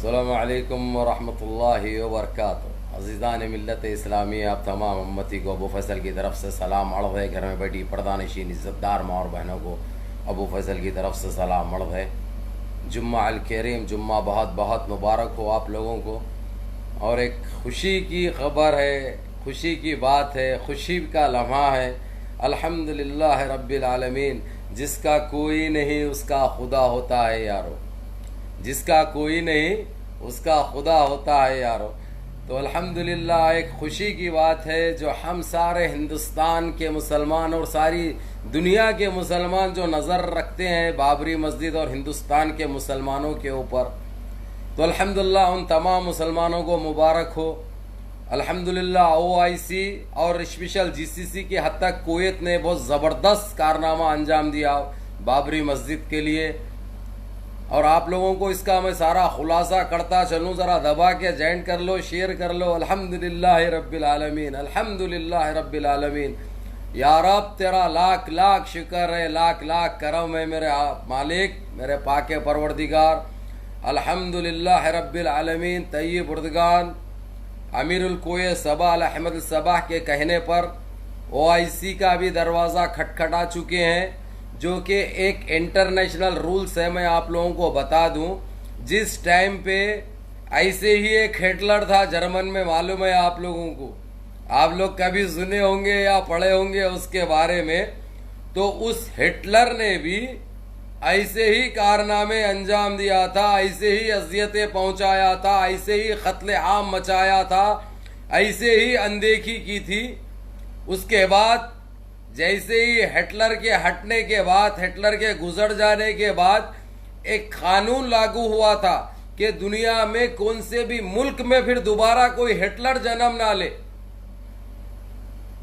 अस्सलामु अलैकुम वरहमतुल्लाहि वबरकातुहू। अज़ीज़ान मिल्लत इस्लामी, आप तमाम उम्मती को अबू फैसल की तरफ से सलाम अर्ज़ है। घर में बैठी पर्दानशीन इज़्ज़तदार माँ और बहनों को अबू फैसल की तरफ से सलाम अर्ज़ है। जुम्मा अल करीम, जुम्मा बहुत बहुत मुबारक हो आप लोगों को। और एक खुशी की ख़बर है, खुशी की बात है, खुशी का लम्हा है। अल्हम्दुलिल्लाह रब्बिल आलमीन। जिसका कोई नहीं उसका खुदा होता है यारो, जिसका कोई नहीं उसका खुदा होता है यारो। तो अल्हम्दुलिल्लाह एक खुशी की बात है जो हम सारे हिंदुस्तान के मुसलमान और सारी दुनिया के मुसलमान जो नज़र रखते हैं बाबरी मस्जिद और हिंदुस्तान के मुसलमानों के ऊपर, तो अल्हम्दुलिल्लाह उन तमाम मुसलमानों को मुबारक हो। अल्हम्दुलिल्लाह OIC और स्पेशल GCC की हद तक कुवैत ने बहुत ज़बरदस्त कारनामा अंजाम दिया बाबरी मस्जिद के लिए। और आप लोगों को इसका मैं सारा खुलासा करता चलूँ, ज़रा दबा के जॉइंट कर लो, शेयर कर लो। अल्हम्दुलिल्लाह रब्बिल आलमीन, अल्हम्दुलिल्लाह रब्बिल आलमीन। या रब तेरा लाख लाख शुक्र है, लाख लाख करम है मेरे मालिक, मेरे पाके परवरदिगार। अल्हम्दुलिल्लाह रब्बिल आलमीन। तय्यब उर्दगान अमीरुल कुवैत सबा अल अहमद सबा के कहने पर OIC का भी दरवाज़ा खटखटा चुके हैं, जो कि एक इंटरनेशनल रूल्स है। मैं आप लोगों को बता दूं, जिस टाइम पे ऐसे ही एक हिटलर था जर्मन में, मालूम है आप लोगों को, आप लोग कभी सुने होंगे या पढ़े होंगे उसके बारे में। तो उस हिटलर ने भी ऐसे ही कारनामे अंजाम दिया था, ऐसे ही अजियतें पहुंचाया था, ऐसे ही कत्ले आम मचाया था, ऐसे ही अनदेखी की थी। उसके बाद जैसे ही हिटलर के हटने के बाद, हिटलर के गुजर जाने के बाद एक कानून लागू हुआ था कि दुनिया में कौन से भी मुल्क में फिर दोबारा कोई हिटलर जन्म ना ले,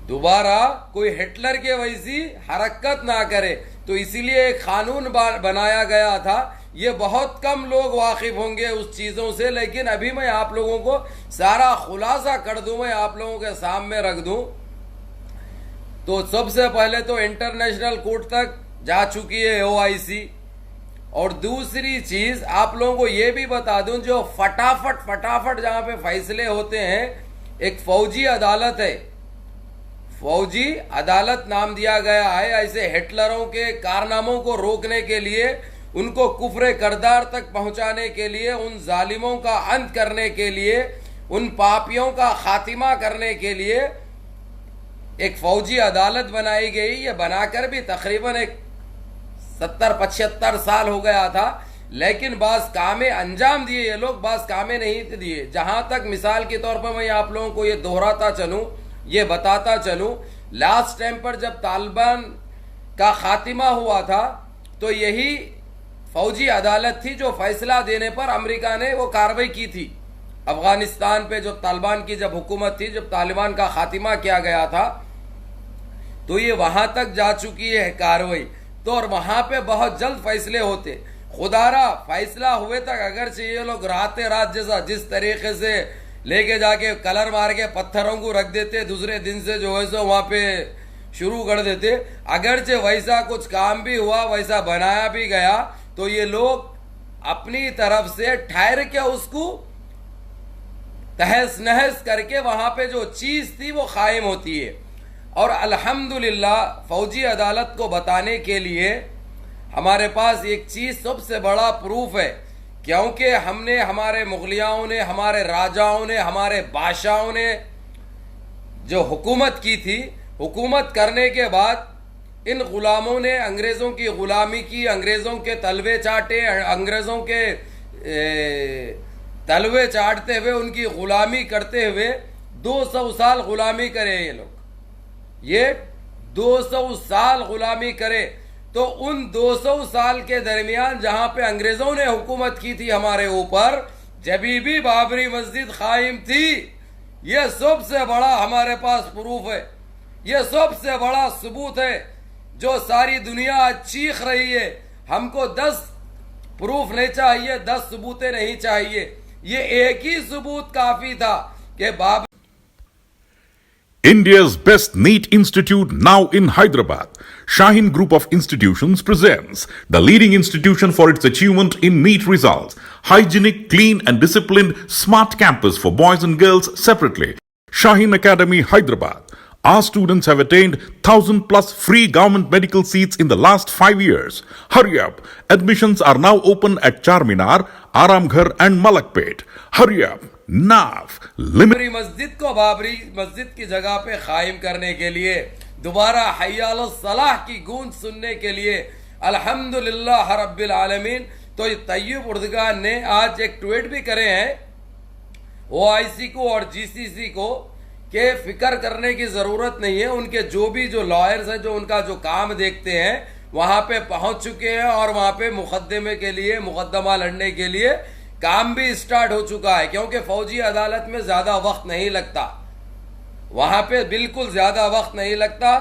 दोबारा कोई हिटलर के वैसी हरकत ना करे। तो इसीलिए एक कानून बनाया गया था। ये बहुत कम लोग वाकिफ होंगे उस चीज़ों से, लेकिन अभी मैं आप लोगों को सारा खुलासा कर दूं, मैं आप लोगों के सामने रख दूं। तो सबसे पहले तो इंटरनेशनल कोर्ट तक जा चुकी है OIC। और दूसरी चीज आप लोगों को यह भी बता दूं, जो फटाफट जहां पे फैसले होते हैं, एक फौजी अदालत है, फौजी अदालत नाम दिया गया है। ऐसे हिटलरों के कारनामों को रोकने के लिए, उनको कुफ्र करदार तक पहुंचाने के लिए, उन जालिमों का अंत करने के लिए, उन पापियों का खातिमा करने के लिए एक फौजी अदालत बनाई गई। ये बनाकर भी तकरीबन एक 70-75 साल हो गया था, लेकिन बास कामें अंजाम दिए ये लोग, बास कामें नहीं दिए। जहां तक मिसाल के तौर पर मैं आप लोगों को ये दोहराता चलूं, ये बताता चलूं, लास्ट टाइम पर जब तालिबान का खातिमा हुआ था, तो यही फौजी अदालत थी जो फैसला देने पर अमेरिका ने वो कार्रवाई की थी अफगानिस्तान पे। जो तालिबान की जब हुकूमत थी, जब तालिबान का खातिमा किया गया था, तो ये वहां तक जा चुकी है कार्रवाई। तो और वहां पे बहुत जल्द फैसले होते, खुदारा फैसला हुए तक अगर ये लोग रातें रात जैसा जिस तरीके से लेके जाके कलर मार के पत्थरों को रख देते, दूसरे दिन से जो है सो वहां पे शुरू कर देते, अगरचे वैसा कुछ काम भी हुआ, वैसा बनाया भी गया, तो ये लोग अपनी तरफ से ठहर के उसको तहस नहस करके वहां पे जो चीज थी वो कायम होती है। और अल्हम्दुलिल्लाह फौजी अदालत को बताने के लिए हमारे पास एक चीज सबसे बड़ा प्रूफ है, क्योंकि हमने, हमारे मुगलियाओं ने, हमारे राजाओं ने, हमारे बादशाहों ने जो हुकूमत की थी, हुकूमत करने के बाद इन गुलामों ने अंग्रेजों की गुलामी की, अंग्रेजों के तलवे चाटे, अंग्रेजों के तलवे चाटते हुए, उनकी गुलामी करते हुए 200 साल गुलामी करे ये लोग। ये 200 साल गुलामी करे। तो उन 200 साल के दरमियान जहां पे अंग्रेजों ने हुकूमत की थी हमारे ऊपर, जब भी बाबरी मस्जिद कायम थी, ये सबसे बड़ा हमारे पास प्रूफ है, ये सबसे बड़ा सबूत है जो सारी दुनिया चीख रही है। हमको 10 प्रूफ नहीं चाहिए, 10 सबूतें नहीं चाहिए, ये एक ही सबूत काफी था कि Babri India's best NEET institute now in Hyderabad. Shaheen Group of Institutions presents the leading institution for its achievement in NEET results. Hygienic, clean and disciplined smart campus for boys and girls separately. Shaheen Academy, Hyderabad. Our students have attained 1,000 plus free government medical seats in the last 5 years. Hurry up. Admissions are now open at Charminar, Aramghar and Malakpet. Hurry up. Now. Babri मस्जिद को बाबरी मस्जिद की जगह पे कायम करने के लिए, दोबारा हय्या अलस सलाह की गूंज सुनने के लिए अल्हम्दुलिल्लाह रब्बिल आलमीन। तो तैयब उर्दगान ने आज एक ट्वीट भी करे हैं ओआईसी को और जीसीसी को कि फिक्र करने की जरूरत नहीं है। उनके जो लॉयर्स हैं, जो उनका जो काम देखते हैं, वहां पे पहुंच चुके हैं और वहां पे मुकदमा लड़ने के लिए काम भी स्टार्ट हो चुका है, क्योंकि फौजी अदालत में ज्यादा वक्त नहीं लगता। वहां पे बिल्कुल ज्यादा वक्त नहीं लगता,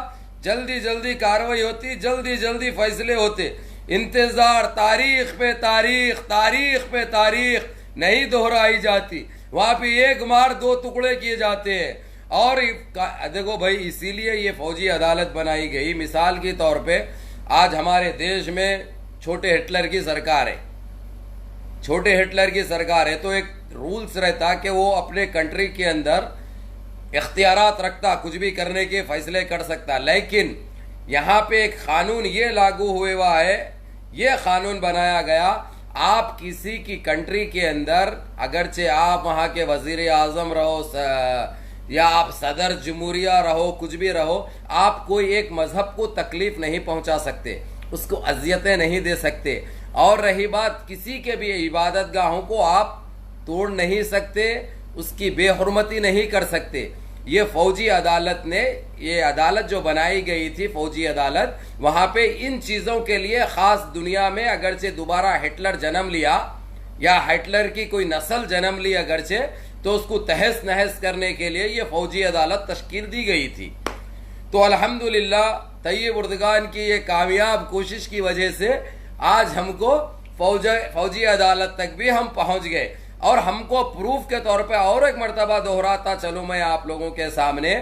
जल्दी जल्दी कार्रवाई होती, जल्दी जल्दी फैसले होते। इंतजार, तारीख पे तारीख, तारीख पे तारीख नहीं दोहराई जाती। वहां पे एक मार दो टुकड़े किए जाते हैं। और देखो भाई, इसीलिए ये फौजी अदालत बनाई गई। मिसाल के तौर पे आज हमारे देश में छोटे हिटलर की सरकार है, छोटे हिटलर की सरकार है, तो एक रूल्स रहता कि वो अपने कंट्री के अंदर इख्तियारात रखता, कुछ भी करने के फैसले कर सकता। लेकिन यहाँ पे एक कानून ये लागू हुआ है, ये कानून बनाया गया, आप किसी की कंट्री के अंदर अगरचे आप वहाँ के वजीर आजम रहो या आप सदर जमहूरिया रहो, कुछ भी रहो, आप कोई एक मजहब को तकलीफ नहीं पहुंचा सकते, उसको अजियतें नहीं दे सकते। और रही बात, किसी के भी इबादत गाहों को आप तोड़ नहीं सकते, उसकी बेहुरमती नहीं कर सकते। ये फौजी अदालत ने, ये अदालत जो बनाई गई थी फौजी अदालत, वहां पे इन चीजों के लिए खास दुनिया में अगरचे दोबारा हिटलर जन्म लिया या हिटलर की कोई नस्ल जन्म ली अगरचे, तो उसको तहस नहस करने के लिए ये फौजी अदालत तश्कील दी गई थी। तो अल्हम्दुलिल्लाह तैयब उर्दगान की ये कामयाब कोशिश की वजह से आज हमको फौजी अदालत तक भी हम पहुंच गए। और हमको प्रूफ के तौर पे और एक मर्तबा दोहराता चलूं मैं आप लोगों के सामने,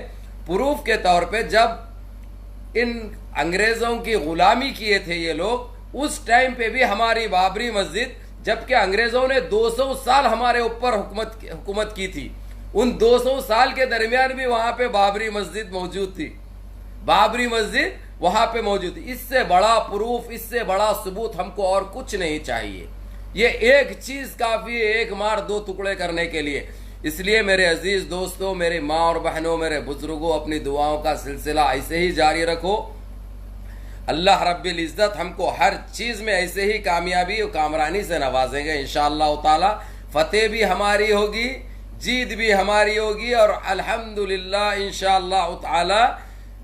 प्रूफ के तौर पे जब इन अंग्रेजों की गुलामी किए थे ये लोग, उस टाइम पे भी हमारी बाबरी मस्जिद, जबकि अंग्रेजों ने 200 साल हमारे ऊपर हुकूमत की थी, उन 200 साल के दरमियान भी वहां पे बाबरी मस्जिद मौजूद थी, बाबरी मस्जिद वहां पे मौजूद थी। इससे बड़ा प्रूफ, इससे बड़ा सबूत हमको और कुछ नहीं चाहिए। ये एक चीज काफी है एक मार दो टुकड़े करने के लिए। इसलिए मेरे अजीज दोस्तों, मेरी माँ और बहनों, मेरे बुजुर्गों, अपनी दुआओं का सिलसिला ऐसे ही जारी रखो। अल्लाह रब्बिल इज्जत हमको हर चीज में ऐसे ही कामयाबी और कामरानी से नवाजेंगे इंशाअल्लाह ताला। फतेह भी हमारी होगी, जीत भी हमारी होगी, और अल्हम्दुलिल्लाह इंशाअल्लाह ताला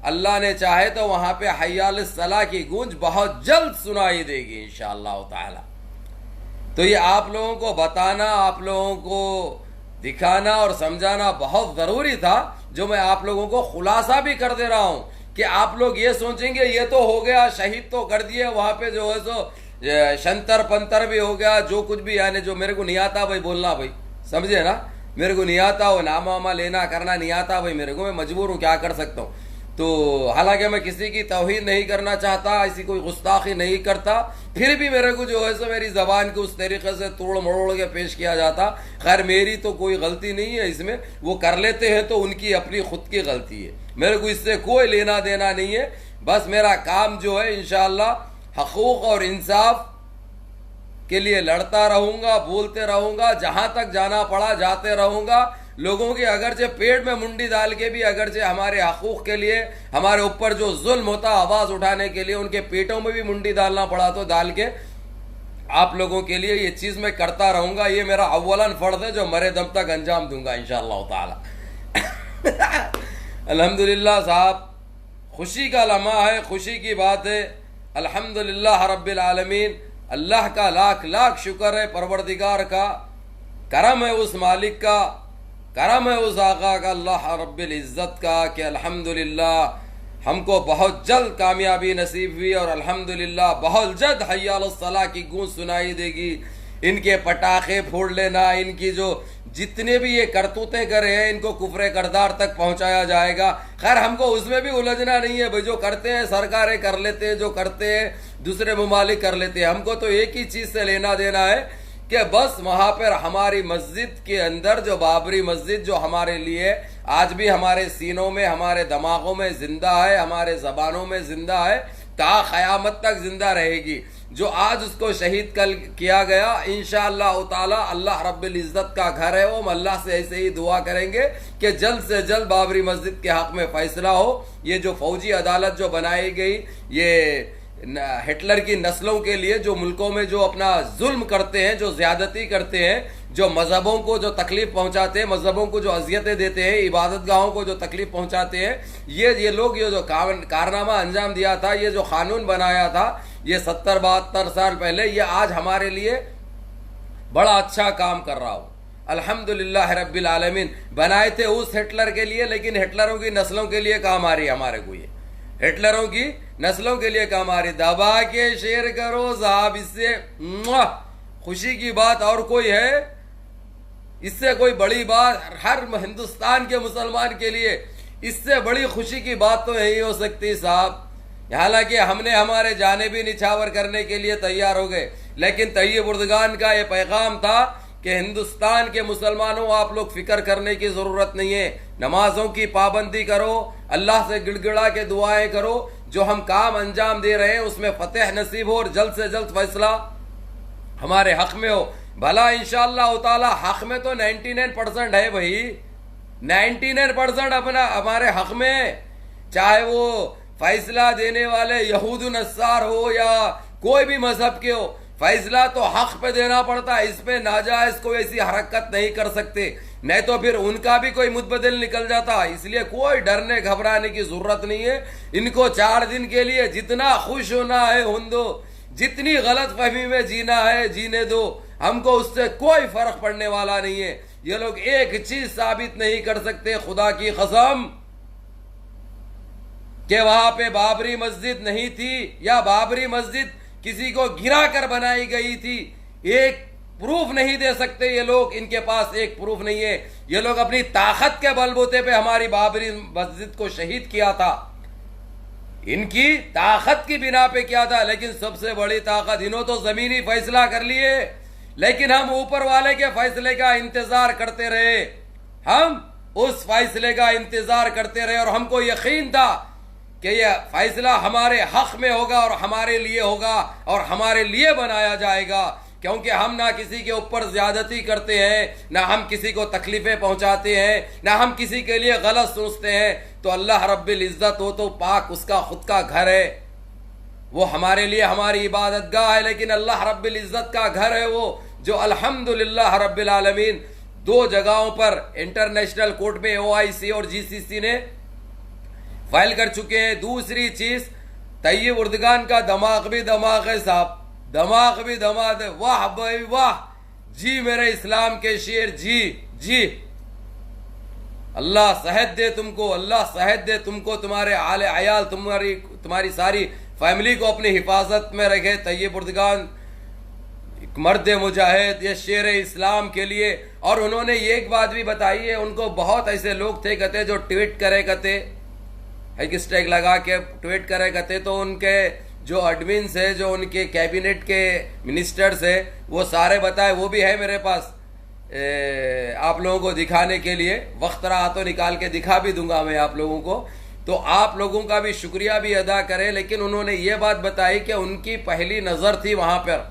अल्लाह ने चाहे तो वहां पे हय्या अलस सलाह की गूंज बहुत जल्द सुनाई देगी इंशाअल्लाह ताला। तो ये आप लोगों को बताना, आप लोगों को दिखाना और समझाना बहुत जरूरी था, जो मैं आप लोगों को खुलासा भी कर दे रहा हूं कि आप लोग ये सोचेंगे ये तो हो गया, शहीद तो कर दिए, वहां पे जो है सो शंतर पंतर भी हो गया, जो कुछ भी, यानी जो मेरे को नहीं आता भाई बोलना, भाई समझे ना, मेरे को नहीं आता वो नामा वामा लेना करना नहीं आता भाई मेरे को, मैं मजबूर हूं, क्या कर सकता हूं। तो हालांकि मैं किसी की तौहीन नहीं करना चाहता, ऐसी कोई गुस्ताखी नहीं करता, फिर भी मेरे को जो है सो मेरी जबान को उस तरीके से तोड़ मरोड़ के पेश किया जाता। खैर मेरी तो कोई गलती नहीं है इसमें, वो कर लेते हैं तो उनकी अपनी खुद की गलती है, मेरे को इससे कोई लेना देना नहीं है। बस मेरा काम जो है इंशाअल्लाह हकूक और इंसाफ के लिए लड़ता रहूंगा, बोलते रहूंगा, जहां तक जाना पड़ा जाते रहूंगा। लोगों के अगरचे पेट में मुंडी डाल के भी अगरचे हमारे हकूक के लिए, हमारे ऊपर जो जुल्म होता आवाज उठाने के लिए, उनके पेटों में भी मुंडी डालना पड़ा तो डाल के आप लोगों के लिए ये चीज मैं करता रहूंगा। ये मेरा अव्वलन फर्ज है जो मरे दम तक अंजाम दूंगा इंशाअल्लाह ताला। अल्हम्दुलिल्लाह साहब, खुशी का लम्हा है, खुशी की बात है। अल्हम्दुलिल्लाह रब्बिल आलमीन, अल्लाह का लाख लाख शुक्र है, परवरदिगार का करम है, उस मालिक का करम है, उस आका का, अल्लाह रब्बिल इज्जत का, कि अल्हम्दुलिल्लाह हमको बहुत जल्द कामयाबी नसीब हुई और अल्हम्दुलिल्लाह बहुत जल्द हय्या अलस सलाह की गूंज सुनाई देगी। इनके पटाखे फोड़ लेना, इनकी जो जितने भी ये करतूतें कर रहे हैं इनको कुफ्रे करदार तक पहुंचाया जाएगा। खैर हमको उसमें भी उलझना नहीं है भाई, जो करते हैं सरकारें कर लेते हैं, जो करते हैं दूसरे ममालिक कर लेते हैं। हमको तो एक ही चीज से लेना देना है कि बस वहां पर हमारी मस्जिद के अंदर जो बाबरी मस्जिद जो हमारे लिए आज भी हमारे सीनों में, हमारे दिमागों में जिंदा है, हमारे जबानों में जिंदा है, ता क़यामत तक जिंदा रहेगी। जो आज उसको शहीद कल किया गया, इंशाअल्लाह ताला अल्लाह रब्बुल इज्जत का घर है वो, हम अल्लाह से ऐसे ही दुआ करेंगे कि जल्द से जल्द बाबरी मस्जिद के हक में फैसला हो। ये जो फौजी अदालत जो बनाई गई, ये हिटलर की नस्लों के लिए जो मुल्कों में जो अपना जुल्म करते हैं, जो ज्यादती करते हैं, जो मजहबों को जो तकलीफ पहुंचाते हैं, मजहबों को जो अजियतें देते हैं, इबादत गाहों को जो तकलीफ पहुंचाते हैं, ये लोग ये जो कारनामा अंजाम दिया था, ये जो कानून बनाया था ये 70-72 साल पहले, ये आज हमारे लिए बड़ा अच्छा काम कर रहा हो। अल्हम्दुलिल्लाह रब्बिल आलमीन। बनाए थे उस हिटलर के लिए, लेकिन हिटलरों की नस्लों के लिए काम आ रही है हमारे को, ये हिटलरों की नस्लों के लिए काम आ रही। दबा के शेर करो साहब, इससे खुशी की बात और कोई है? इससे कोई बड़ी बात हर हिंदुस्तान के मुसलमान के लिए इससे बड़ी खुशी की बात तो नहीं हो सकती साहब। हालांकि हमने हमारे जाने भी निछावर करने के लिए तैयार हो गए, लेकिन तैयब उर्दगान का यह पैगाम था कि हिंदुस्तान के मुसलमानों, आप लोग फिक्र करने की जरूरत नहीं है, नमाजों की पाबंदी करो, अल्लाह से गिड़गिड़ा के दुआएं करो, जो हम काम अंजाम दे रहे हैं उसमें फतेह नसीब हो और जल्द से जल्द फैसला हमारे हक में हो। भला इंशाअल्लाह ताला हक में तो 99% है भाई, 99% अपना हमारे हक में, चाहे वो फैसला देने वाले यहूद नस्सार हो या कोई भी मजहब के हो, फैसला तो हक पे देना पड़ता है। इस पे नाजायज कोई ऐसी हरकत नहीं कर सकते, नहीं तो फिर उनका भी कोई मुतबदिल निकल जाता। इसलिए कोई डरने घबराने की जरूरत नहीं है। इनको 4 दिन के लिए जितना खुश होना है होने दो, जितनी गलत फहमी में जीना है जीने दो, हमको उससे कोई फर्क पड़ने वाला नहीं है। ये लोग एक चीज साबित नहीं कर सकते, खुदा की कसम, कि वहां पे बाबरी मस्जिद नहीं थी या बाबरी मस्जिद किसी को गिरा कर बनाई गई थी। एक प्रूफ नहीं दे सकते ये लोग, इनके पास एक प्रूफ नहीं है। ये लोग अपनी ताकत के बलबूते पे हमारी बाबरी मस्जिद को शहीद किया था, इनकी ताकत की बिना पे किया था। लेकिन सबसे बड़ी ताकत, इन्होंने तो जमीनी फैसला कर लिए, लेकिन हम ऊपर वाले के फैसले का इंतजार करते रहे, हम उस फैसले का इंतजार करते रहे और हमको यकीन था कि यह फैसला हमारे हक में होगा और हमारे लिए होगा और हमारे लिए बनाया जाएगा। क्योंकि हम ना किसी के ऊपर ज्यादती करते हैं, ना हम किसी को तकलीफें पहुंचाते हैं, ना हम किसी के लिए गलत सोचते हैं। तो अल्लाह रब्बिल इज्जत हो तो पाक, उसका खुद का घर है, वो हमारे लिए हमारी इबादत गाह है। लेकिन अल्लाह रब्बिल इज्जत का घर है वो, जो अल्हम्दुलिल्लाह रब्बिल आलमीन 2 जगहों पर इंटरनेशनल कोर्ट में OIC और GCC ने फाइल कर चुके हैं। दूसरी चीज, तैयब उर्दगान का दिमाग भी दिमाग है साहब, दिमाग भी दिमाग है। वाह भाई वाह, जी मेरे इस्लाम के शेर, जी जी, अल्लाह सेहत दे तुमको, अल्लाह सेहत दे तुमको, तुम्हारे आले अयाल, तुम्हारी सारी फैमिली को अपनी हिफाजत में रखे। तैयब उर्दगान मर्द मुजाहिद, ये शेर इस्लाम के लिए। और उन्होंने ये एक बात भी बताई है, उनको बहुत ऐसे लोग थे कहते जो ट्वीट करे कहते, हैशटैग लगा के ट्वीट करे कहते, तो उनके जो एडमिन्स है, जो उनके कैबिनेट के मिनिस्टर्स है, वो सारे बताए, वो भी है मेरे पास आप लोगों को दिखाने के लिए। वक्त रहा तो निकाल के दिखा भी दूंगा मैं आप लोगों को, तो आप लोगों का भी शुक्रिया भी अदा करें। लेकिन उन्होंने ये बात बताई कि उनकी पहली नजर थी वहां पर।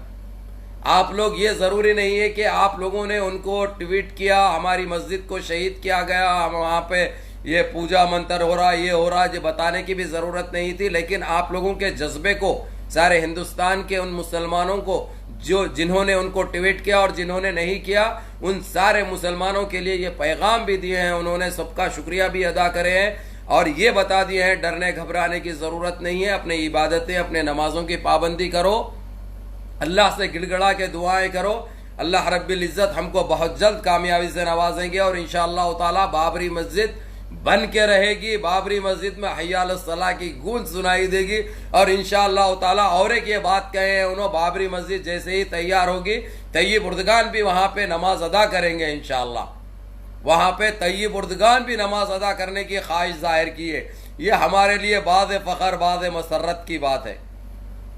आप लोग, ये जरूरी नहीं है कि आप लोगों ने उनको ट्वीट किया, हमारी मस्जिद को शहीद किया गया, वहां पे ये पूजा मंत्र हो रहा, ये हो रहा, ये बताने की भी जरूरत नहीं थी। लेकिन आप लोगों के जज्बे को, सारे हिंदुस्तान के उन मुसलमानों को जिन्होंने उनको ट्वीट किया और जिन्होंने नहीं किया, उन सारे मुसलमानों के लिए ये पैगाम भी दिए हैं उन्होंने, सबका शुक्रिया भी अदा करे हैं और ये बता दिए हैं डरने घबराने की जरूरत नहीं है। अपनी इबादतें, अपने नमाजों की पाबंदी करो, अल्लाह से गिड़गड़ा के दुआएं करो। अल्लाह रब्बिल इज्जत हमको बहुत जल्द कामयाबी से नवाजेंगे और इंशाअल्लाह ताला बाबरी मस्जिद बन के रहेगी। बाबरी मस्जिद में हय्या अल सलाह की गूंज सुनाई देगी। और इंशाअल्लाह ताला और एक ये बात कहे हैं उन्होंने, बाबरी मस्जिद जैसे ही तैयार होगी तय्यब उर्दगान भी वहां पे नमाज अदा करेंगे इंशाअल्लाह। वहां पे तय्यब उर्दगान भी नमाज अदा करने की ख्वाहिश जाहिर की है। ये हमारे लिए बाज़ फ़ख्र बाज़ मसर्रत की बात है।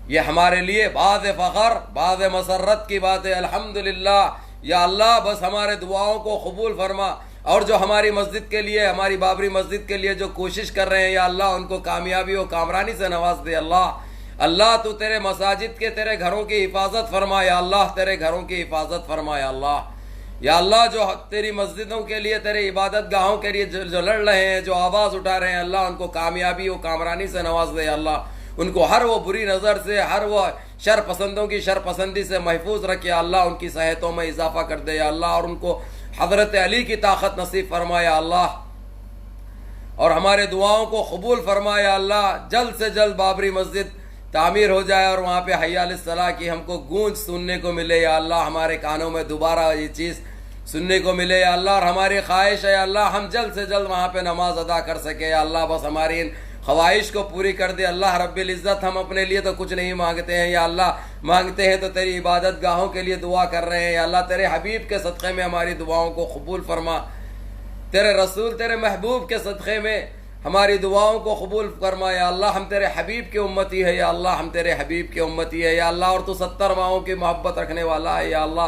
ये हमारे लिए बाज़ फ़ख्र बाज़ मसर्रत की बात है। अल्हम्दुलिल्लाह या अल्लाह, बस हमारे दुआओं को कबूल फरमा। और जो हमारी मस्जिद के लिए, हमारी बाबरी मस्जिद के लिए जो कोशिश कर रहे हैं या अल्लाह, उनको कामयाबी और कामरानी से नवाज दे। अल्लाह तू तेरे मसाजिद के, तेरे घरों की हिफाजत फरमा या अल्लाह, तेरे घरों की हिफाजत फरमा या अल्लाह। या अल्लाह, जो तेरी मस्जिदों के लिए, तेरे इबादत गाहों के लिए जो लड़ रहे हैं, जो आवाज़ उठा रहे हैं, अल्लाह उनको कामयाबी और कामरानी से नवाज दे अल्लाह। उनको हर वो बुरी नज़र से, हर वो शर पसंदों की शर पसंदी से महफूज रखे अल्लाह। उनकी सेहतों में इजाफा कर दे या अल्लाह, और उनको हज़रत अली की ताकत नसीब फरमाया अल्लाह। और हमारे दुआओं को कबूल फरमाया अल्लाह। जल्द से जल्द बाबरी मस्जिद तामीर हो जाए और वहाँ पे हय्या अल सलाह की हमको गूंज सुनने को मिले या अल्लाह। हमारे कानों में दोबारा ये चीज़ सुनने को मिले या अल्लाह। और हमारी ख्वाहिश है या अल्लाह, हम जल्द से जल्द वहाँ पे नमाज अदा कर सके या अल्लाह। बस हमारी इन ख्वाहिश को पूरी कर दे अल्लाह रब्बिल इज़्ज़त। हम अपने लिए तो कुछ नहीं मांगते हैं या अल्लाह, मांगते हैं तो तेरी इबादत गाहों के लिए दुआ कर रहे हैं या अल्लाह। तेरे हबीब के सदक़े में हमारी दुआओं को कबूल फरमा। तेरे रसूल, तेरे महबूब के सदक़े में हमारी दुआओं को कबूल फरमा या अल्लाह। हम तेरे हबीब के उम्मती है या अल्लाह, हम तेरे हबीब के उम्मती है या अल्लाह। और तू 70 माओं की मोहब्बत रखने वाला है या अल्लाह।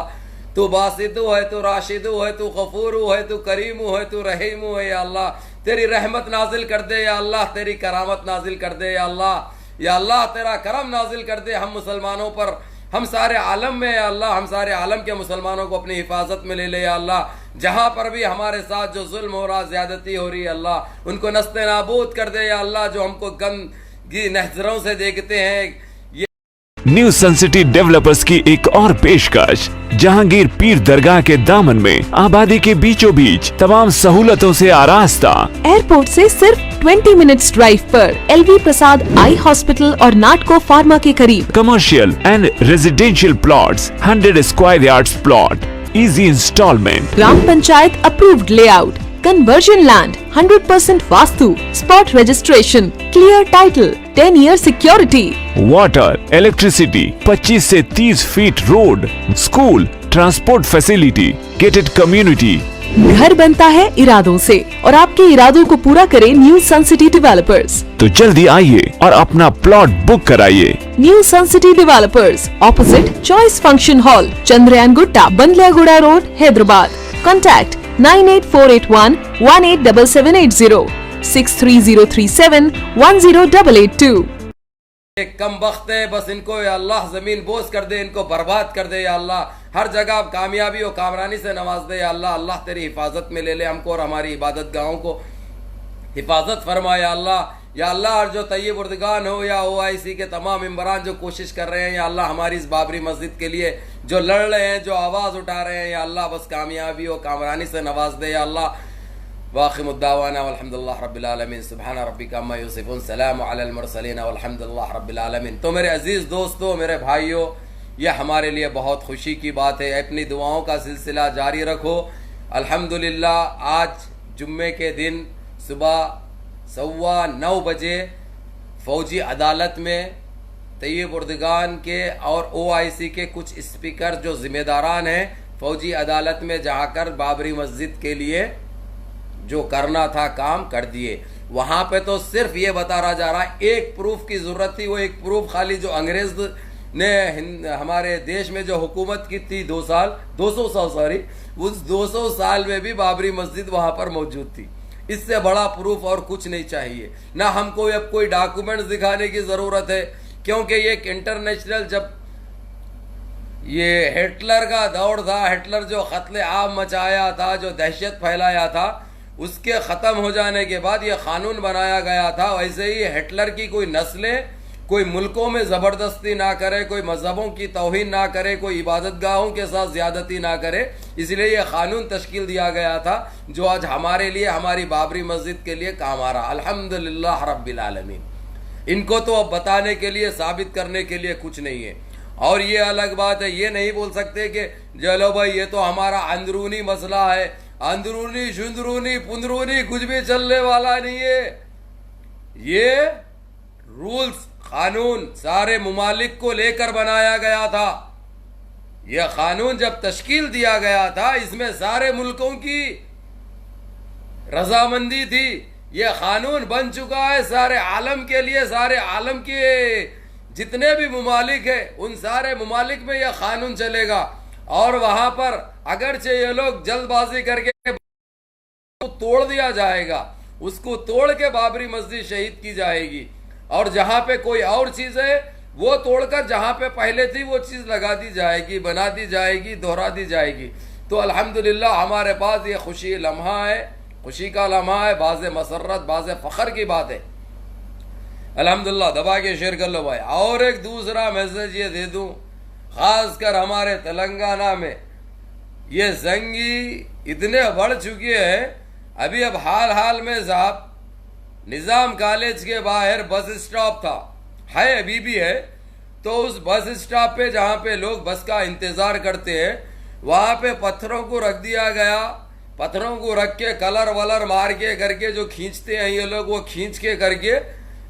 तू बासितु है, तू राशिदु है, तू गफूरु है, तू करीमु है, तू रहीमु है या अल्लाह। तेरी रहमत नाजिल कर दे या अल्लाह, तेरी करामत नाजिल कर दे या अल्लाह। या अल्लाह, तेरा करम नाजिल कर दे हम मुसलमानों पर, हम सारे आलम में या अल्लाह। हम सारे आलम के मुसलमानों को अपनी हिफाजत में ले ले या अल्लाह। जहाँ पर भी हमारे साथ जो जुल्म हो रहा, ज्यादती हो रही है अल्लाह, उनको नस्ते नाबूद कर दे या अल्लाह। जो हमको गंदगी नजरों से देखते हैं, न्यू सन सिटी डेवलपर्स की एक और पेशकश, जहांगीर पीर दरगाह के दामन में आबादी के बीचों बीच तमाम सहूलतों से आरास्ता। एयरपोर्ट से सिर्फ 20 मिनट्स ड्राइव पर LV प्रसाद आई हॉस्पिटल और नाटको फार्मा के करीब। Commercial and residential plots, 100 square yards plot, easy installment, gram panchayat approved layout, conversion land, 100% vastu, spot registration, clear title, 10 year security, water, electricity, 25 से 30 feet road, school, transport facility, gated community. घर बनता है इरादों से और आपके इरादों को पूरा करे न्यू सन सिटी डेवलपर्स। तो जल्दी आइए और अपना प्लॉट बुक कराइए। New Sun City Developers, opposite Choice Function Hall, Chandrayangutta, Bandlaguda road, Hyderabad. Contact 9848118780, 63037108882। कम वक्त है, बस इनको या अल्लाह जमीन बोझ कर दे, इनको बर्बाद कर दे या अल्लाह। हर जगह कामयाबी और कामरानी से नवाज दे या अल्लाह। अल्लाह तेरी हिफाजत में ले ले हमको और हमारी इबादत गाहों को हिफाजत फरमा या अल्लाह। या अल्लाह, और जो तय्यब उर्दगान हो या OIC के तमाम मेंबरान जो कोशिश कर रहे हैं या अल्लाह, हमारी इस बाबरी मस्जिद के लिए जो लड़ रहे हैं, जो आवाज़ उठा रहे हैं या अल्लाह, बस कामयाबी और कामरानी से नवाज दे या अल्लाह। वाखिमुद्दावाना वल्हम्दुलिल्लाह रब्बिल आलमीन, सुब्हान रब्बिका अम्मा यसिफून, सलाम अलल मुरसलीन वल्हम्दुलिल्लाह रब्बिल आलमीन। तो मेरे अजीज़ दोस्तों, मेरे भाइयों, यह हमारे लिए बहुत खुशी की बात है। अपनी दुआओं का सिलसिला जारी रखो। अल्हम्दुलिल्लाह, आज जुम्मे के दिन सुबह 9:15 बजे फौजी अदालत में तय्यब उर्दगान के और OIC के कुछ स्पीकर जो जिम्मेदारान हैं, फौजी अदालत में जाकर बाबरी मस्जिद के लिए जो करना था काम कर दिए। वहाँ पे तो सिर्फ ये बताया जा रहा है, एक प्रूफ की ज़रूरत थी। वो एक प्रूफ खाली जो अंग्रेज़ ने हमारे देश में जो हुकूमत की थी 200 साल सॉरी, उस 200 साल में भी बाबरी मस्जिद वहाँ पर मौजूद थी। इससे बड़ा प्रूफ और कुछ नहीं चाहिए। ना हमको अब कोई डॉक्यूमेंट्स दिखाने की ज़रूरत है, क्योंकि ये एक इंटरनेशनल, जब ये हिटलर का दौर था, हिटलर जो कत्ले आम मचाया था, जो दहशत फैलाया था, उसके ख़त्म हो जाने के बाद ये क़ानून बनाया गया था। वैसे ही हिटलर की कोई नस्लें कोई मुल्कों में ज़बरदस्ती ना करे, कोई मजहबों की तौहीन ना करे, कोई इबादत गाहों के साथ ज़्यादती ना करे, इसलिए यह क़ानून तश्कील दिया गया था, जो आज हमारे लिए, हमारी बाबरी मस्जिद के लिए काम आ रहा। अल्हम्दुलिल्लाह रब्बिल आलमीन। इनको तो अब बताने के लिए, साबित करने के लिए कुछ नहीं है। और ये अलग बात है, ये नहीं बोल सकते कि चलो भाई ये तो हमारा अंदरूनी मसला है, अंदरूनी शुंदरूनी पुंदरूनी कुछ भी चलने वाला नहीं है। ये रूल्स कानून सारे मुमालिक को लेकर बनाया गया था। यह कानून जब तश्कील दिया गया था, इसमें सारे मुल्कों की रजामंदी थी। यह कानून बन चुका है सारे आलम के लिए। सारे आलम के जितने भी मुमालिक है उन सारे मुमालिक में यह कानून चलेगा। और वहां पर अगरचे ये लोग जल्दबाजी करके तोड़ दिया जाएगा, उसको तोड़ के बाबरी मस्जिद शहीद की जाएगी। और जहां पे कोई और चीज है वो तोड़कर जहां पे पहले थी वो चीज लगा दी जाएगी, बना दी जाएगी, दोहरा दी जाएगी। तो अल्हम्दुलिल्लाह हमारे पास ये खुशी लम्हा है, खुशी का लम्हा है, बाज़े मसरत बाज़े फख्र की बात है। अल्हम्दुलिल्लाह दबा के शेयर कर लो भाई। और एक दूसरा मैसेज ये दे दूं, खासकर हमारे तेलंगाना में ये जंगी इतने बढ़ चुके हैं। अभी अब हाल में साहब निजाम कॉलेज के बाहर बस स्टॉप था, है अभी भी है। तो उस बस स्टॉप पे जहाँ पे लोग बस का इंतजार करते हैं वहां पे पत्थरों को रख दिया गया। पत्थरों को रख के कलर वलर मार के करके जो खींचते हैं ये लोग, वो खींच के करके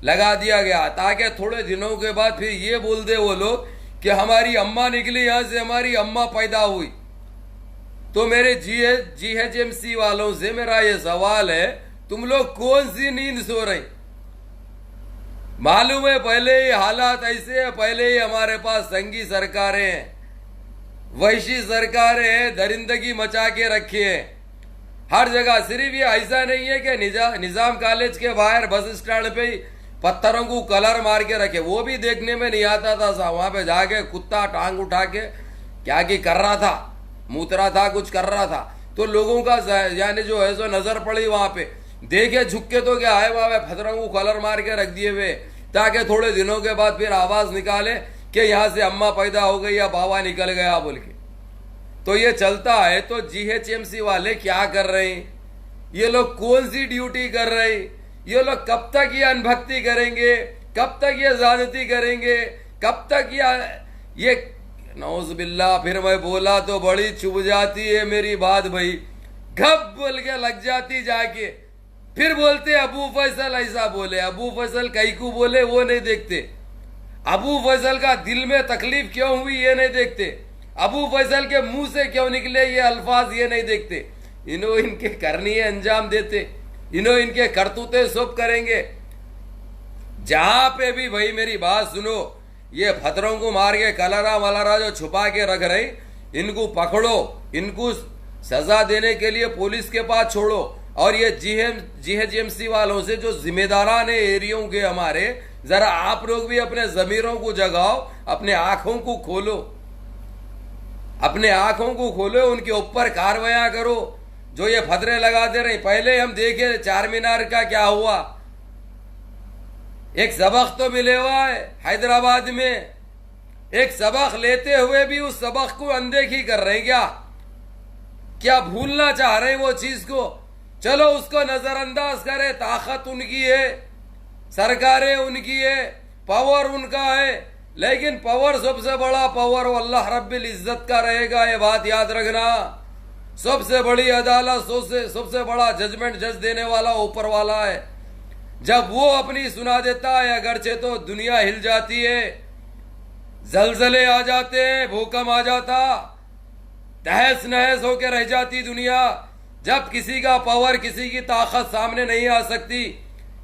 लगा दिया गया, ताकि थोड़े दिनों के बाद फिर ये बोल दे वो लोग कि हमारी अम्मा निकली यहां से, हमारी अम्मा पैदा हुई। तो मेरे GHMC वालों से मेरा ये सवाल है, तुम लोग कौन सी नींद सो रहे? मालूम है पहले ही हालात ऐसे है, पहले ही हमारे पास संघी सरकारें हैं, वैशी सरकारें हैं, दरिंदगी मचा के रखी है हर जगह। सिर्फ ये ऐसा नहीं है कि निजाम कॉलेज के बाहर बस स्टैंड पे ही पत्थरों को कलर मार के रखे, वो भी देखने में नहीं आता था साहब। वहां पे जाके कुत्ता टांग उठा के क्या कर रहा था, मूतरा था, कुछ कर रहा था। तो लोगों का यानी जो है सो नजर पड़ी वहां पे, देखे झुक के तो क्या है, वहां पे पत्थरों को कलर मार के रख दिए हुए, ताकि थोड़े दिनों के बाद फिर आवाज निकाले कि यहां से अम्मा पैदा हो गई या बाबा निकल गया बोल के। तो ये चलता है। तो GHMC वाले क्या कर रहे हैं, ये लोग कौन सी ड्यूटी कर रहे हैं, ये लोग कब तक ये अनभक्ति करेंगे, कब तक ये ज्यादती करेंगे, कब तक ये नौज़ बिल्लाह। फिर मैं बोला तो बड़ी चुभ जाती है मेरी बात भाई, घप बोल के लग जाती जाके। फिर बोलते अबू फैसल ऐसा बोले, अबू फैसल कई को बोले वो नहीं देखते, अबू फैसल का दिल में तकलीफ क्यों हुई ये नहीं देखते, अबू फैसल के मुंह से क्यों निकले ये अल्फाज ये नहीं देखते। इन्हों इनके करनी है अंजाम देते, इन्हों इनके करतूते सब करेंगे। जहां पे भी भाई मेरी बात सुनो, ये पत्थरों को मार के कलरा वलरा जो छुपा के रख रहे, इनको पकड़ो, इनको सजा देने के लिए पुलिस के पास छोड़ो। और ये GHMC वालों से जो जिम्मेदारान है एरियो के हमारे, जरा आप लोग भी अपने जमीरों को जगाओ, अपने आंखों को खोलो, अपने आंखों को खोलो, उनके ऊपर कार्रवाई करो जो ये फतरे लगाते रहे। पहले हम देखे चार मीनार का क्या हुआ, एक सबक तो मिले हुआ है हैदराबाद में, एक सबक लेते हुए भी उस सबक को अनदेखी कर रहे हैं। क्या भूलना चाह रहे हैं वो चीज को? चलो उसको नजरअंदाज करें, ताकत उनकी है, सरकारें उनकी है, पावर उनका है, लेकिन पावर सबसे बड़ा पावर अल्लाह रब्बिल इज्जत का रहेगा, ये बात याद रखना। सबसे बड़ी अदालत, सबसे बड़ा जजमेंट जज देने वाला ऊपर वाला है। जब वो अपनी सुना देता है, अगरचे तो दुनिया हिल जाती है, जलजले आ जाते हैं, भूकंप आ जाता, तहस नहस होकर रह जाती दुनिया। जब किसी का पावर, किसी की ताकत सामने नहीं आ सकती,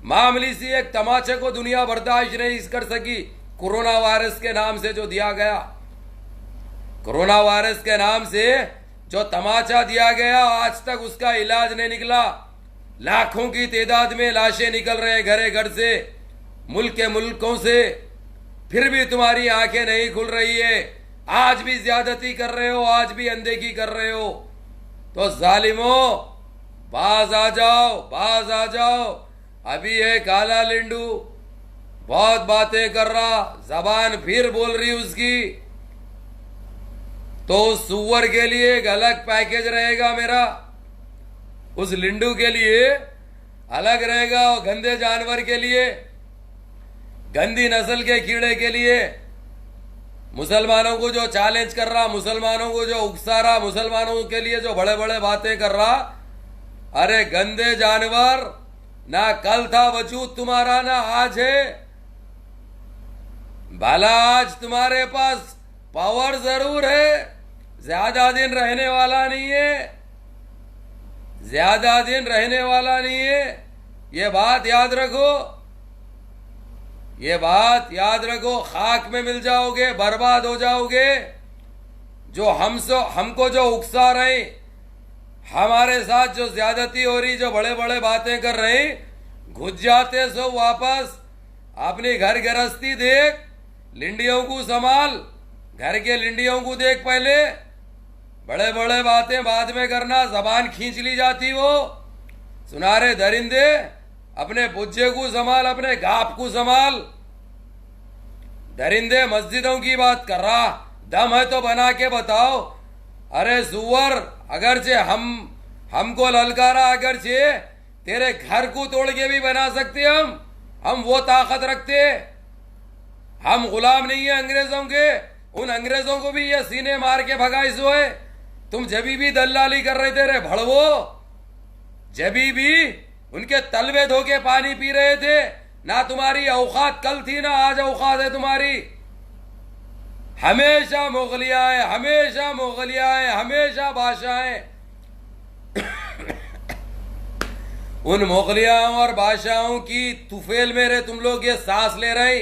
मामूली सी एक तमाचे को दुनिया बर्दाश्त नहीं कर सकी। कोरोना वायरस के नाम से जो दिया गया, कोरोना वायरस के नाम से जो तमाचा दिया गया, आज तक उसका इलाज नहीं निकला। लाखों की तादाद में लाशें निकल रहे हैं घरे घर से, मुल्क के मुल्कों से, फिर भी तुम्हारी आंखें नहीं खुल रही है। आज भी ज्यादती कर रहे हो, आज भी अनदेखी कर रहे हो। तो जालिमों बाज आ जाओ, बाज आ जाओ। अभी है काला लिंडू, बहुत बातें कर रहा, जबान फिर बोल रही उसकी। तो उस सुअर के लिए एक अलग पैकेज रहेगा मेरा, उस लिंडू के लिए अलग रहेगा, और गंदे जानवर के लिए, गंदी नस्ल के कीड़े के लिए मुसलमानों को जो चैलेंज कर रहा, मुसलमानों को जो उकसा रहा, मुसलमानों के लिए जो बड़े बड़े बातें कर रहा, अरे गंदे जानवर, ना कल था वजूद तुम्हारा ना आज है। भला आज तुम्हारे पास पावर जरूर है, ज्यादा दिन रहने वाला नहीं है, ज्यादा दिन रहने वाला नहीं है। ये बात याद रखो, ये बात याद रखो। खाक में मिल जाओगे, बर्बाद हो जाओगे। जो हमको जो उकसा रहे, हमारे साथ जो ज्यादती हो रही, जो बड़े बड़े बातें कर रहे, घुस जाते सो वापस अपनी घर गृहस्थी देख, लिंडियों को संभाल, घर के लिंडियों को देख पहले। बड़े बड़े बातें बाद में करना, जबान खींच ली जाती वो। सुनारे दरिंदे, अपने बुज्जे को संभाल, अपने गाप को संभाल। दरिंदे मस्जिदों की बात कर रहा, दम है तो बना के बताओ। अरे सुअर, अगरचे हमको ललकारा, अगरचे तेरे घर को तोड़ के भी बना सकते हम वो ताकत रखते। हम गुलाम नहीं है अंग्रेजों के। उन अंग्रेजों को भी ये सीने मार के भगाई सो है। तुम जभी भी दल्लाली कर रहे थे रे भड़वो, जभी भी उनके तलवे धो के पानी पी रहे थे। ना तुम्हारी औकात कल थी ना आज औकात है तुम्हारी। हमेशा मुगलियाएं, हमेशा मुगलियाएं, हमेशा बादशाहें। उन मुगलियाओं और बादशाहों की तुफेल में रे तुम लोग ये सांस ले रहे।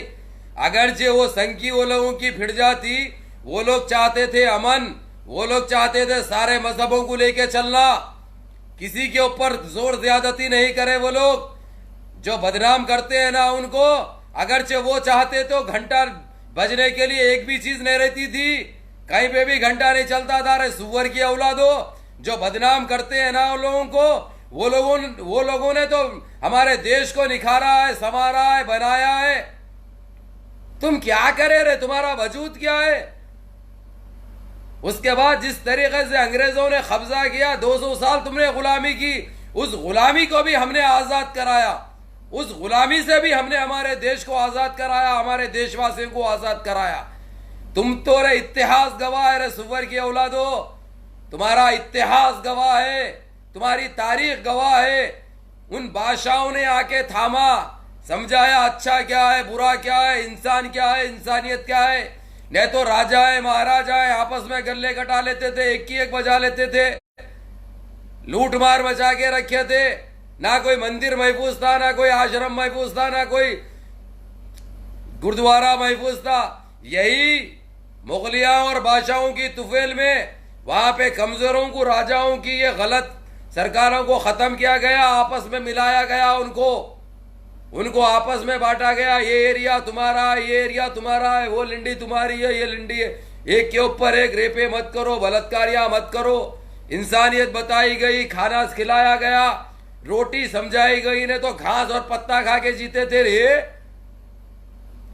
अगरचे वो संकी वो लोगों की फिर जाती, वो लोग चाहते थे अमन, वो लोग चाहते थे सारे मजहबों को लेके चलना, किसी के ऊपर जोर ज्यादती नहीं करे। वो लोग जो बदनाम करते हैं ना उनको, अगरचे वो चाहते तो घंटा बजने के लिए एक भी चीज नहीं रहती थी, कहीं पे भी घंटा नहीं चलता था। रे सुअर की औलादो, जो बदनाम करते हैं ना उन लोगों को, वो लोगों ने तो हमारे देश को निखारा है, संवारा है, बनाया है। तुम क्या करे रे, तुम्हारा वजूद क्या है? उसके बाद जिस तरीके से अंग्रेजों ने कब्जा किया, 200 साल तुमने गुलामी की, उस गुलामी को भी हमने आजाद कराया। उस गुलामी से भी हमने हमारे देश को आजाद कराया, हमारे देशवासियों को आजाद कराया। तुम तो रे इतिहास गवाह है रे सुअर की औलादो, तुम्हारा इतिहास गवाह है, तुम्हारी तारीख गवाह है। उन बादशाहों ने आके थामा, समझाया अच्छा क्या है, बुरा क्या है, इंसान क्या है, इंसानियत क्या है। नहीं तो राजा है, महाराजा है, आपस में गले कटा लेते थे, एक की एक बजा लेते थे, लूट मार मचा के रखे थे। ना कोई मंदिर महफूज था, ना कोई आश्रम महफूज था, ना कोई गुरुद्वारा महफूज था। यही मुगलिया और बादशाहों की तुफेल में वहां पे कमजोरों को, राजाओं की ये गलत सरकारों को खत्म किया गया, आपस में मिलाया गया, उनको आपस में बांटा गया। ये एरिया तुम्हारा है, ये एरिया तुम्हारा है, वो लिंडी तुम्हारी है, ये लिंडी है। एक के ऊपर एक रेपे मत करो, बलात्कारियां मत करो। इंसानियत बताई गई, खाना खिलाया गया, रोटी समझाई गई, ने तो घास और पत्ता खा के जीते थे रे।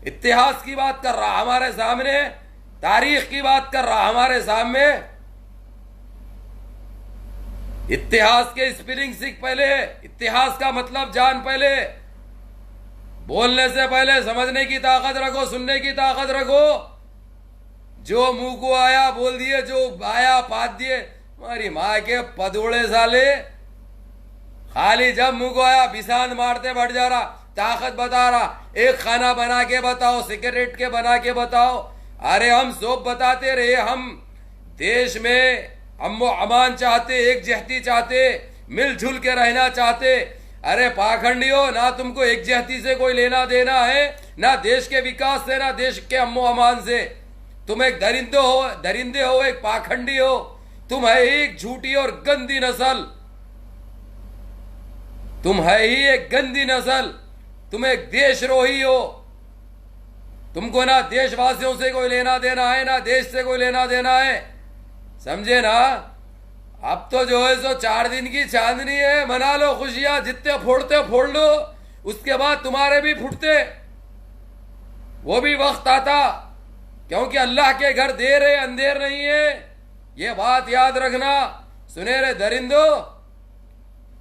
इतिहास की बात कर रहा हमारे सामने, तारीख की बात कर रहा हमारे सामने। इतिहास के स्पेलिंग सीख पहले, इतिहास का मतलब जान पहले। बोलने से पहले समझने की ताकत रखो, सुनने की ताकत रखो। जो मुंह को आया बोल दिए, जो आया पात दिए। हमारी माँ के पदोड़े साले, खाली जब मुंह को आया बिसांद मारते बढ़ जा रहा, ताकत बता रहा। एक खाना बना के बताओ, सिगरेट के बना के बताओ। अरे हम सब बताते रहे, हम देश में अम्मो अमान चाहते, एक जहती चाहते, मिलजुल के रहना चाहते। अरे पाखंडियों, ना तुमको एक जहती से कोई लेना देना है, ना देश के विकास से, ना देश के अम्मो अमान से। तुम एक दरिंदे हो, एक पाखंडी हो। तुम है ही एक झूठी और गंदी नस्ल, तुम है ही एक गंदी नस्ल। तुम एक देशद्रोही हो। तुमको ना देशवासियों से कोई लेना देना है, ना देश से कोई लेना देना है, समझे ना। अब तो जो है सो 4 दिन की चांदनी है, मना लो खुशियां, जितने फोड़ते फोड़ लो, उसके बाद तुम्हारे भी फूटते। वो भी वक्त आता, क्योंकि अल्लाह के घर देर है, अंधेर नहीं है। ये बात याद रखना सुनहरे दरिंदो।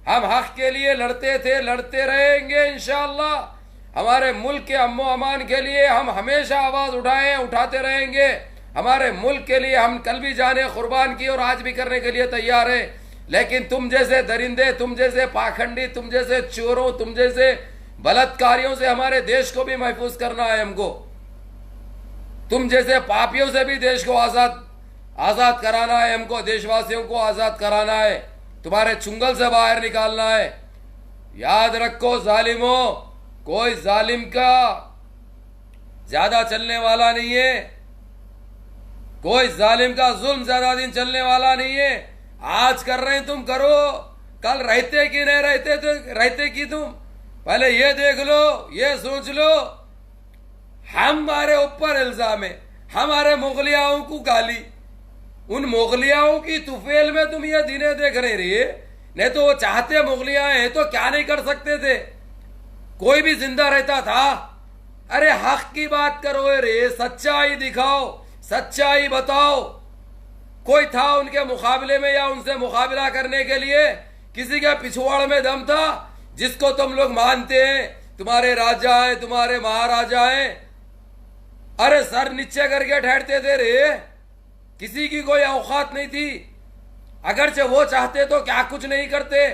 हम हक के लिए लड़ते थे, लड़ते रहेंगे इंशाअल्लाह। हमारे मुल्क के अम्नो अमान के लिए हम हमेशा आवाज उठाए, उठाते रहेंगे। हमारे मुल्क के लिए हम कल भी जाने कुर्बान की और आज भी करने के लिए तैयार है। लेकिन तुम जैसे दरिंदे, तुम जैसे पाखंडी, तुम जैसे चोरों, तुम जैसे बलात्कारियों से हमारे देश को भी महफूज करना है हमको। तुम जैसे पापियों से भी देश को आजाद कराना है हमको, देशवासियों को आजाद कराना है, तुम्हारे चुंगल से बाहर निकालना है। याद रखो जालिमों, कोई जालिम का ज्यादा चलने वाला नहीं है, कोई जालिम का जुल्म ज्यादा दिन चलने वाला नहीं है। आज कर रहे हैं तुम करो, कल रहते कि नहीं रहते, तो रहते कि तुम पहले ये देख लो, ये सोच लो। हमारे ऊपर इल्जाम है, हमारे मुगलियाओं को गाली, उन मुगलियाओं की तुफेल में तुम ये दिने देख रहे। नहीं तो वो चाहते मुगलिया हैं तो क्या नहीं कर सकते थे, कोई भी जिंदा रहता था। अरे हक की बात करो रे, सच्चाई दिखाओ, सच्चाई बताओ। कोई था उनके मुकाबले में या उनसे मुकाबला करने के लिए? किसी के पिछवाड़ में दम था जिसको तुम लोग मानते हैं तुम्हारे राजा हैं, तुम्हारे महाराजा हैं? अरे सर नीचे करके ठहरते थे रे, किसी की कोई औकात नहीं थी। अगरचे वो चाहते तो क्या कुछ नहीं करते,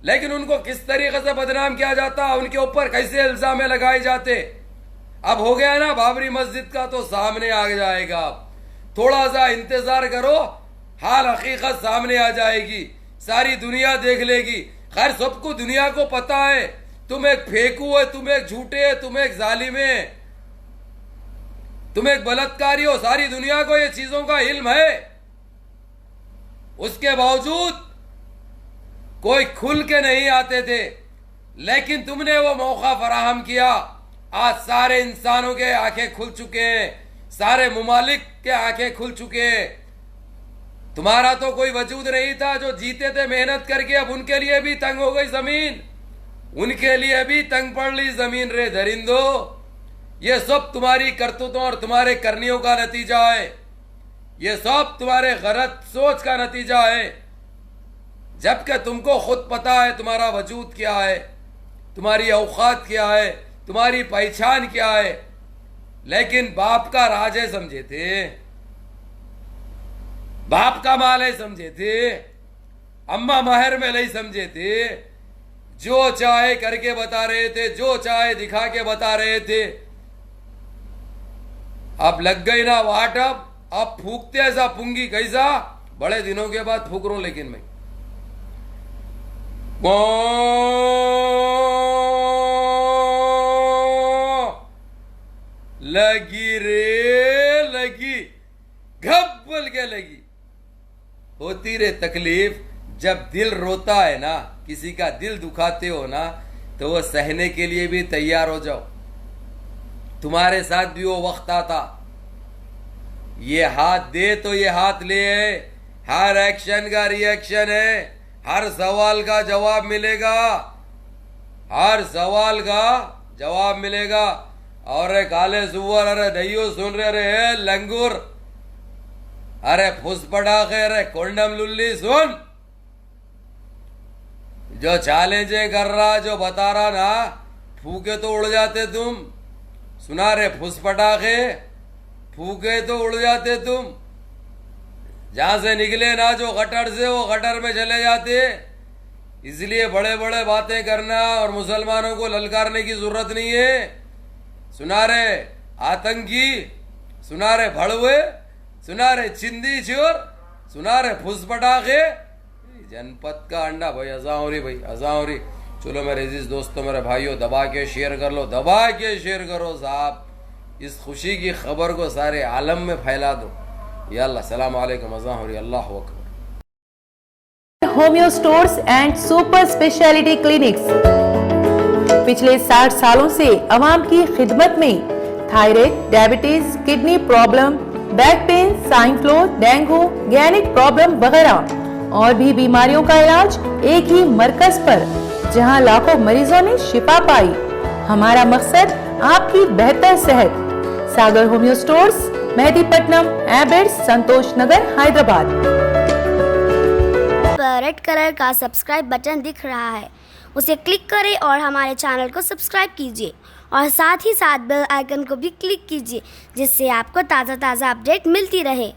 लेकिन उनको किस तरीके से बदनाम किया जाता, उनके ऊपर कैसे इल्जाम लगाए जाते। अब हो गया ना बाबरी मस्जिद का, तो सामने आ जाएगा। अब थोड़ा सा इंतजार करो, हाल हकीकत सामने आ जाएगी, सारी दुनिया देख लेगी। खैर सबको दुनिया को पता है तुम एक फेंकू है, तुम एक झूठे है, तुम एक जालिम है, तुम एक बलात्कारी हो। सारी दुनिया को ये चीजों का इल्म है। उसके बावजूद कोई खुल के नहीं आते थे, लेकिन तुमने वो मौका फराहम किया। आज सारे इंसानों के आंखें खुल चुके हैं, सारे मुमालिक के आंखें खुल चुके हैं। तुम्हारा तो कोई वजूद नहीं था, जो जीते थे मेहनत करके, अब उनके लिए भी तंग हो गई जमीन, उनके लिए भी तंग पड़ ली जमीन। रे दरिंदो, ये सब तुम्हारी करतूतों और तुम्हारे करनियों का नतीजा है, ये सब तुम्हारे गलत सोच का नतीजा है। जबकि तुमको खुद पता है तुम्हारा वजूद क्या है, तुम्हारी औकात क्या है, तुम्हारी पहचान क्या है, लेकिन बाप का राज है समझे थे, बाप का माल है समझे थे, अम्मा महर में नहीं समझे थे। जो चाहे करके बता रहे थे, जो चाहे दिखा के बता रहे थे। अब लग गई ना वाट, अब फूकते ऐसा पुंगी कैसा, बड़े दिनों के बाद फूक रहा हूं। लेकिन मैं लगी रे लगी, घब्बल के लगी। होती रे तकलीफ, जब दिल रोता है ना, किसी का दिल दुखाते हो ना, तो वो सहने के लिए भी तैयार हो जाओ। तुम्हारे साथ भी वो वक्त आता, ये हाथ दे तो ये हाथ ले है, हर एक्शन का रिएक्शन है, हर सवाल का जवाब मिलेगा, हर सवाल का जवाब मिलेगा। और काले सुअर, अरे दइयो सुन रहे है लंगूर, अरे फुस पटाखे, अरे कोंडम लुल्ली सुन। जो चैलेंजें कर रहा, जो बता रहा ना, फूके तो उड़ जाते तुम। सुना रे फुस पटाखे, फूके तो उड़ जाते तुम। जहां से निकले ना जो गटर से, वो गटर में चले जाते। इसलिए बड़े बड़े बातें करना और मुसलमानों को ललकारने की जरूरत नहीं है। सुना रे आतंकी, सुना रे भड़वे, सुना रे चिंदी चोर, सुना रे फुस पटाखे, जनपद का अंडा। भाई अजाउरी, भाई अजाउरी। चलो मेरे अजीज दोस्तों, मेरे भाइयों, दबा के शेयर कर लो, दबा के शेयर करो साहब। इस खुशी की खबर को सारे आलम में फैला दो। या अल्लाह, सलाम अलैकुम, अजाउरी, अल्लाह अकबर। Homeo stores and super speciality clinics पिछले 60 सालों से आवाम की खिदमत में। Thyroid, diabetes, kidney problem, back pain, swine flu, dengue, gynaec problem वगैरह और भी बीमारियों का इलाज एक ही मरकज पर, जहां लाखों मरीजों ने शिफा पाई। हमारा मकसद आपकी बेहतर सेहत। सागर होम्यो स्टोर्स, मेहदीपट्टनम, एबेड्स, संतोष नगर, हैदराबाद। रेड कलर का सब्सक्राइब बटन दिख रहा है, उसे क्लिक करें और हमारे चैनल को सब्सक्राइब कीजिए और साथ ही साथ बेल आइकन को भी क्लिक कीजिए, जिससे आपको ताज़ा अपडेट मिलती रहे।